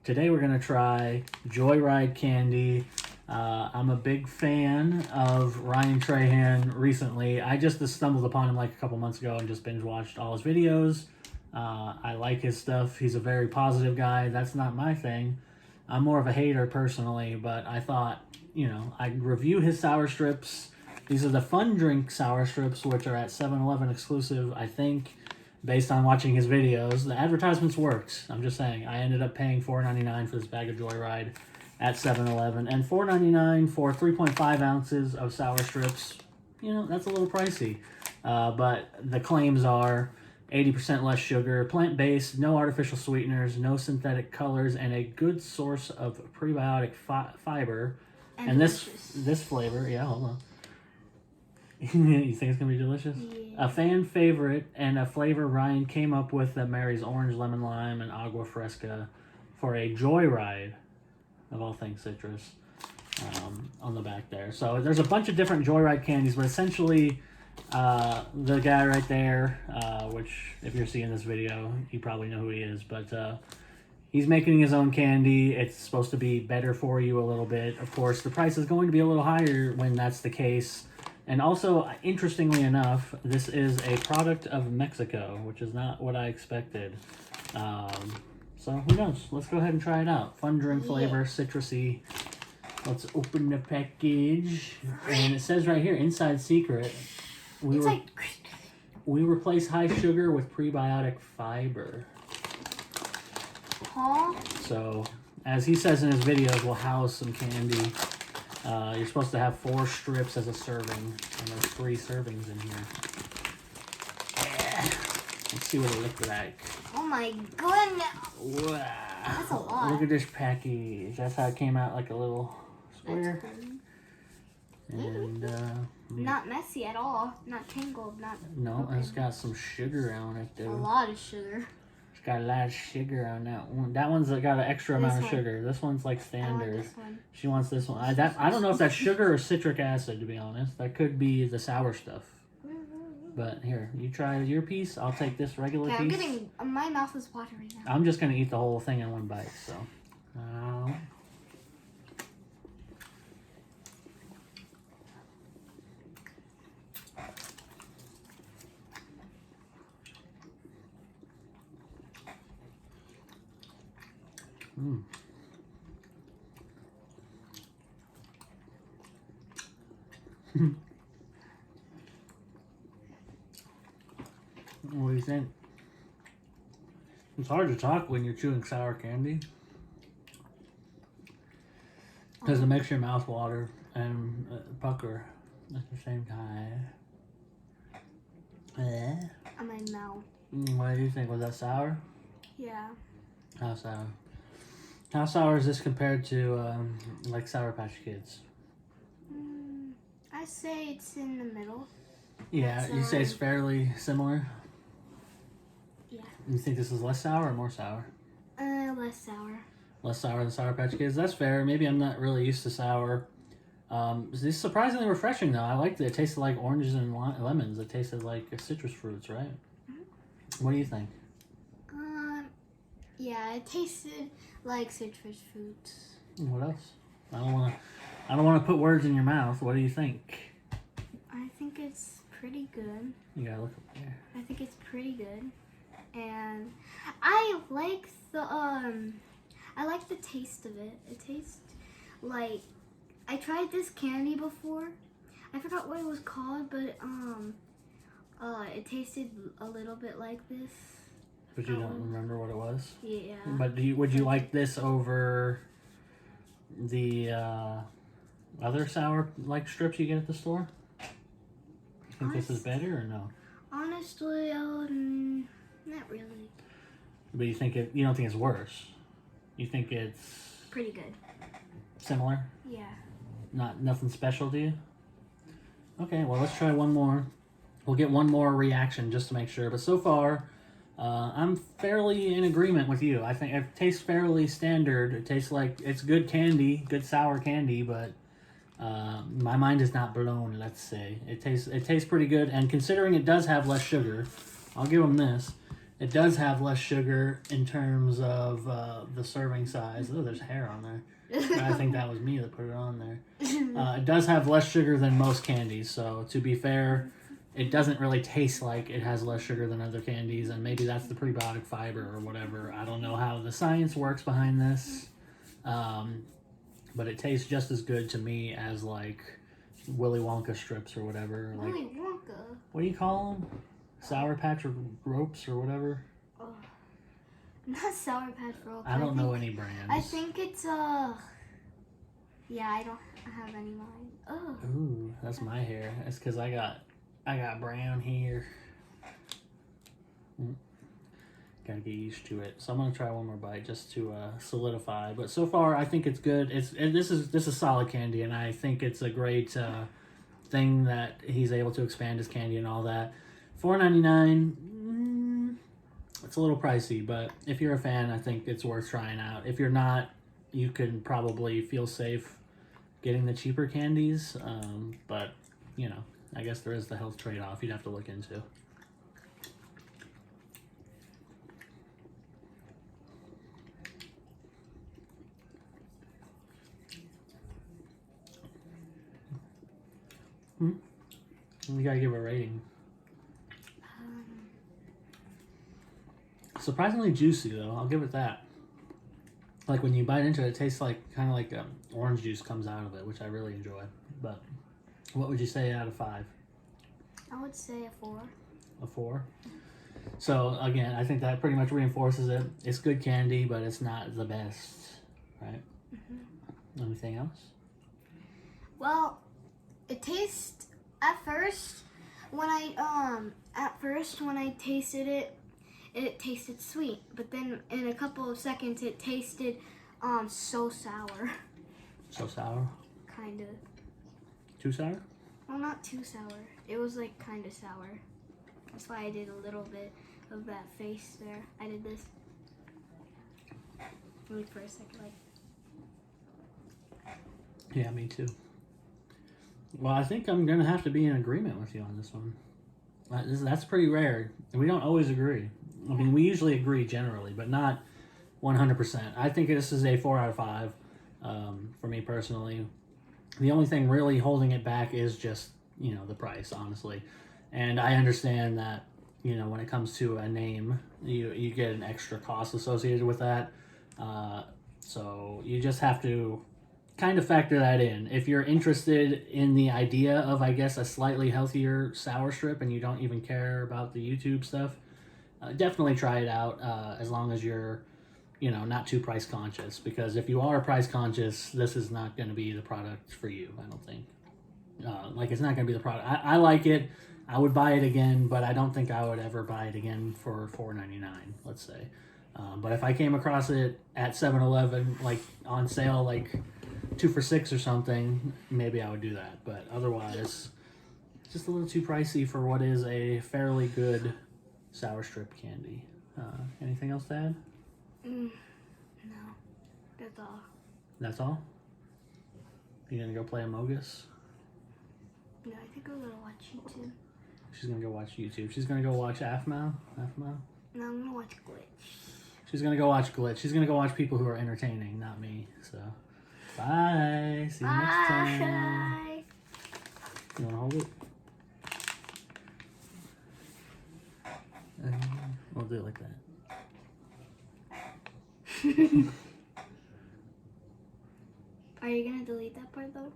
Today we're going to try Joyride candy. I'm a big fan of Ryan Trahan recently. I just stumbled upon him like a couple months ago and just binge watched all his videos. I like his stuff. He's a very positive guy. That's not my thing. I'm more of a hater personally, but I thought, I'd review his sour strips. These are the Fun Drink sour strips, which are at 7-Eleven exclusive, I think, based on watching his videos. The advertisements worked. I'm just saying. I ended up paying $4.99 for this bag of Joyride at 7-Eleven. And $4.99 for 3.5 ounces of sour strips, that's a little pricey. But the claims are 80% less sugar, plant-based, no artificial sweeteners, no synthetic colors, and a good source of prebiotic fiber. And this flavor, hold on. You think it's going to be delicious? Yeah. A fan favorite and a flavor Ryan came up with that marries orange, lemon, lime, and agua fresca for a Joyride, of all things citrus, on the back there. So there's a bunch of different Joyride candies, but essentially the guy right there, which if you're seeing this video, you probably know who he is, but he's making his own candy. It's supposed to be better for you a little bit. Of course, the price is going to be a little higher when that's the case. And also, interestingly enough, this is a product of Mexico, which is not what I expected. So who knows? Let's go ahead and try it out. Fun drink flavor, citrusy. Let's open the package. And it says right here, inside secret, we replace high sugar with prebiotic fiber. Huh? So, as he says in his videos, we'll house some candy. You're supposed to have 4 strips as a serving, and there's 3 servings in here. Yeah. Let's see what it looks like. Oh my goodness! Wow. That's a lot. Look at this package. That's how it came out, like a little square. And not messy at all. Not tangled. No, it's got some sugar on it though. A lot of sugar. It's got a lot of sugar on that one. That one's got an extra amount of sugar. This one's like standard. I want this one. She wants this one. I don't know if that's sugar or citric acid, to be honest. That could be the sour stuff. But here, you try your piece. I'll take this regular piece. My mouth is watering right now. I'm just gonna eat the whole thing in one bite. So. What do you think? It's hard to talk when you're chewing sour candy because it makes your mouth water and pucker at the same time. On my mouth. What do you think? Was that sour? Yeah. How sour? How sour is this compared to like Sour Patch Kids? I say it's in the middle. Yeah, you say it's fairly similar? Yeah. You think this is less sour or more sour? Less sour. Less sour than Sour Patch Kids? That's fair. Maybe I'm not really used to sour. This is surprisingly refreshing though. I liked it. It tasted like oranges and lemons. It tasted like citrus fruits, right? Mm-hmm. What do you think? Yeah, it tasted like citrus fruits. What else? I don't want to put words in your mouth. What do you think? I think it's pretty good. You gotta look up there. I think it's pretty good, and I like the taste of it. It tastes like I tried this candy before. I forgot what it was called, but it tasted a little bit like this. But you don't remember what it was? Yeah. But would you like this over the other sour like strips you get at the store? You think this is better or no? Honestly, not really. But you don't think it's worse? You think it's pretty good? Similar? Yeah. Nothing special to you? Okay, well let's try one more. We'll get one more reaction just to make sure. But so far, I'm fairly in agreement with you. I think it tastes fairly standard. It tastes like it's good candy, good sour candy, but my mind is not blown, let's say. It tastes pretty good, and considering it does have less sugar, I'll give them this. It does have less sugar in terms of the serving size. Oh, there's hair on there. I think that was me that put it on there. It does have less sugar than most candies, so to be fair, it doesn't really taste like it has less sugar than other candies, and maybe that's the prebiotic fiber or whatever. I don't know how the science works behind this, but it tastes just as good to me as like Willy Wonka strips or whatever. Like, Willy Wonka? what do you call them? Sour Patch ropes or whatever? Oh, not Sour Patch Ropes. I don't know any brands. I think it's, yeah, I don't have any mine. Oh. Ooh, that's my hair. That's because I got brown hair. Gotta get used to it. So I'm gonna try one more bite just to solidify. But so far, I think it's good. This is solid candy, and I think it's a great thing that he's able to expand his candy and all that. $4.99. It's a little pricey, but if you're a fan, I think it's worth trying out. If you're not, you can probably feel safe getting the cheaper candies. But you know, I guess there is the health trade-off you'd have to look into. We gotta give a rating. Surprisingly juicy though, I'll give it that. Like when you bite into it, it tastes like kind of like orange juice comes out of it, which I really enjoy. But what would you say out of 5? I would say a 4. A 4? So again, I think that pretty much reinforces it. It's good candy, but it's not the best, right? Mm-hmm. Anything else? Well, it tastes at first when I tasted it, it tasted sweet, but then in a couple of seconds it tasted so sour. So sour? Kind of. Too sour? Well, not too sour. It was like kind of sour. That's why I did a little bit of that face there. I did this. Wait for a second, like. Yeah, me too. Well, I think I'm gonna have to be in agreement with you on this one. That's pretty rare. We don't always agree. I mean, we usually agree generally, but not 100%. I think this is a 4 out of 5 for me personally. The only thing really holding it back is just, you know, the price, honestly. And I understand that, you know, when it comes to a name, you get an extra cost associated with that. So you just have to kind of factor that in. If you're interested in the idea of, I guess, a slightly healthier sour strip and you don't even care about the YouTube stuff, definitely try it out as long as you're, you know, not too price conscious. Because if you are price conscious, this is not going to be the product for you, I don't think. Like, it's not going to be the product. I like it. I would buy it again, but I don't think I would ever buy it again for $4.99, let's say. But if I came across it at 7-Eleven, like on sale, like 2 for $6 or something, maybe I would do that. But otherwise, just a little too pricey for what is a fairly good sour strip candy. Anything else to add? No, that's all. That's all? You gonna go play Amogus? No, I think I'm gonna watch YouTube. She's gonna go watch YouTube. She's gonna go watch AFMAO? AFMAO? No, I'm gonna watch Glitch. She's gonna go watch Glitch. She's gonna go watch people who are entertaining, not me. So, bye. See you next time. Bye. You wanna hold it? We'll do it like that. Are you gonna delete that part though?